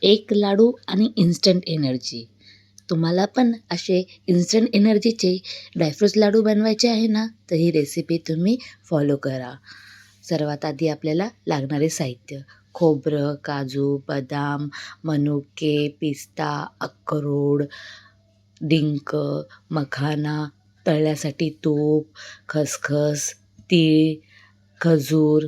एक लाडू आणि instant energy. तुम्हाला पण असे इन्स्टंट एनर्जीचे ड्रायफ्रूट्स लाडू बनवायचे आहे ना, तर ही रेसिपी तुम्ही फॉलो करा. सर्वात आधी आपल्याला लागणारे साहित्य: खोबरं, काजू, बदाम, मनुके, पिस्ता, अक्रोड, डिंक, मखाना, तळण्यासाठी तूप, खसखस, तीळ, खजूर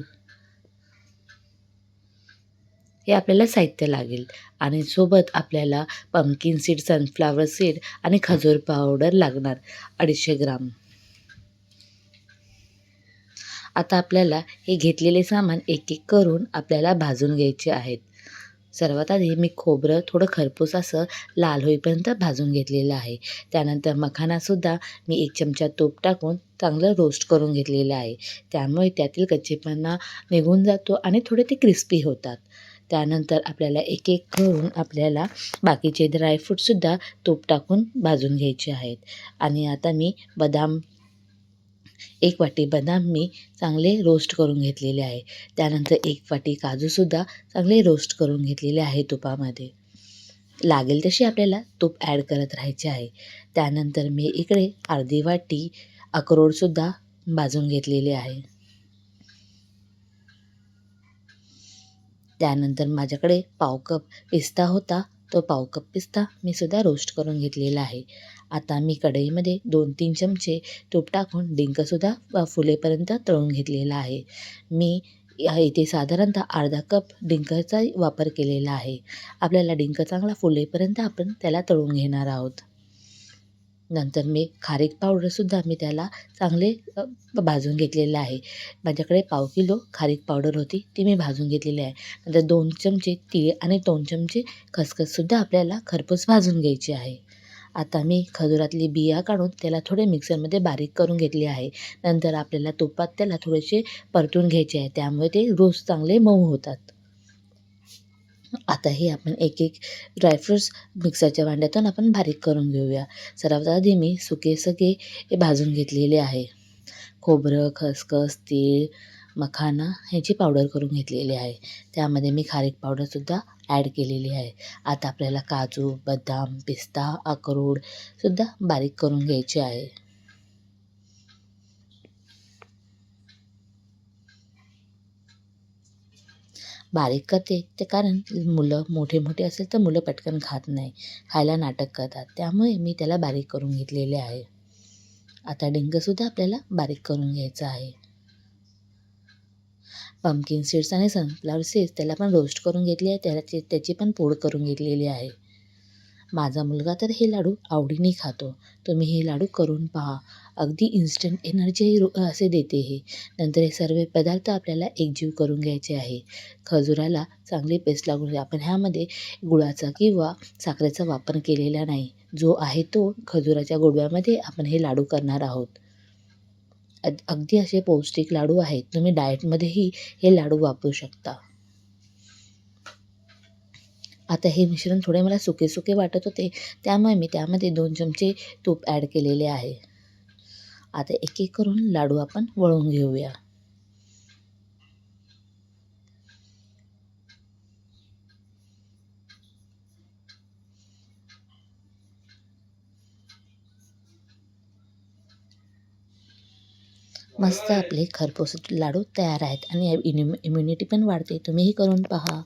हे आपल्याला साहित्य लागेल. आणि सोबत आपल्याला पंपकिन सीड, सनफ्लावर सीड आणि खजूर पावडर लागणार 250 ग्राम. आता आपल्याला हे घेतलेले सामान एक एक करून आपल्याला भाजून घ्यायचे आहेत. सर्वात आधी मी खोबरं थोडं खरपूस असं लाल होईपर्यंत भाजून घेतलेलं आहे. त्यानंतर मखानासुद्धा मी 1 चमचा तूप टाकून चांगलं रोस्ट करून घेतलेलं आहे. त्यामुळे त्यातील कच्चेपणा निघून जातो आणि थोडे ते क्रिस्पी होतात. त्यानंतर आपल्याला एक एक करून आपल्याला बाकीचे ड्रायफ्रूटसुद्धा तूप टाकून भाजून घ्यायचे आहेत. आणि आता मी 1 वाटी बदाम मी चांगले रोस्ट करून घेतलेले आहे. त्यानंतर 1 वाटी काजूसुद्धा चांगले रोस्ट करून घेतलेले आहे तुपामध्ये. लागेल तशी आपल्याला तूप ॲड करत राहायचे आहे. त्यानंतर मी इकडे अर्धी वाटी अक्रोडसुद्धा भाजून घेतलेले आहे. त्यानंतर माझ्याकडे पाव कप पिस्ता होता, तो पाव कप पिस्ता मी सुद्धा रोस्ट करून घेतलेला आहे. आता मी कढईमध्ये 2-3 चमचे तूप टाकून डिंकसुद्धा फुलेपर्यंत तळून घेतलेला आहे. मी इथे साधारणतः अर्धा कप डिंकाचा वापर केलेला आहे. आपल्याला डिंक चांगला फुलेपर्यंत आपण त्याला तळून घेणार आहोत. नंतर मी खारीक पावडरसुद्धा मी त्याला चांगले भाजून घेतलेलं आहे. माझ्याकडे पाव किलो खारीक पावडर होती, ती मी भाजून घेतलेली आहे. नंतर 2 चमचे तीळ आणि 2 चमचे खसखससुद्धा आपल्याला खरपूस भाजून घ्यायची आहे. आता मी खजुरातली बिया काढून त्याला थोडे मिक्सरमध्ये बारीक करून घेतले आहे. नंतर आपल्याला तुपात त्याला थोडेसे परतून घ्यायचे आहे, त्यामुळे ते रोस्ट चांगले मऊ होतात. आता हे आपण एक एक ड्रायफ्रूट्स मिक्सरच्या भांड्यातून आपण बारीक करून घेऊया. सर्वात आधी मी सुके सगळे हे भाजून घेतलेले आहे. खोबरं, खसखस, तीळ, मखाना ह्याची पावडर करून घेतलेली आहे. त्यामध्ये मी खारीक पावडरसुद्धा ॲड केलेली आहे. आता आपल्याला काजू, बदाम, पिस्ता, अक्रोडसुद्धा बारीक करून घ्यायचे आहे. बारीक करते ते कारण मुलं मोठे असेल तर मुलं पटकन खात नाही, खायला नाटक करतात. त्यामुळे मी त्याला बारीक करून घेतलेले आहे. आता डिंकसुद्धा आपल्याला बारीक करून घ्यायचं आहे. पंपकिन सीड्स आणि सनफ्लॉवर सीड्स त्याला पण रोस्ट करून घेतले आहे. त्याची पण पूड करून घेतलेली आहे. माझा मुलगा तर हे लाडू आवडीने खातो. तुम्ही हे लाडू करून पहा. अगदी इन्स्टंट एनर्जी असे देते हे. नंतर हे सर्व पदार्थ आपल्याला एकजीव करून घ्यायचे आहे. खजुराला चांगली पेस्ट लागून आपण ह्यामध्ये गुळाचा किंवा साखरेचा वापर केलेला नाही. जो आहे तो खजुराच्या गुळव्यामध्ये आपण हे लाडू करणार आहोत. अगदी असे पौष्टिक लाडू आहेत. तुम्ही डाएटमध्येही हे लाडू वापरू शकता. आता हे मिश्रण थोडे मला सुके वाटत होते, त्यामुळे मी त्यामध्ये 2 चमचे तूप ॲड केलेले आहे. आता एक एक करून लाडू आपण वळून घेऊया. मस्त आपले खरपूस लाडू तयार आहेत आणि इम्युनिटी पण वाढते. तुम्हीही करून पहा.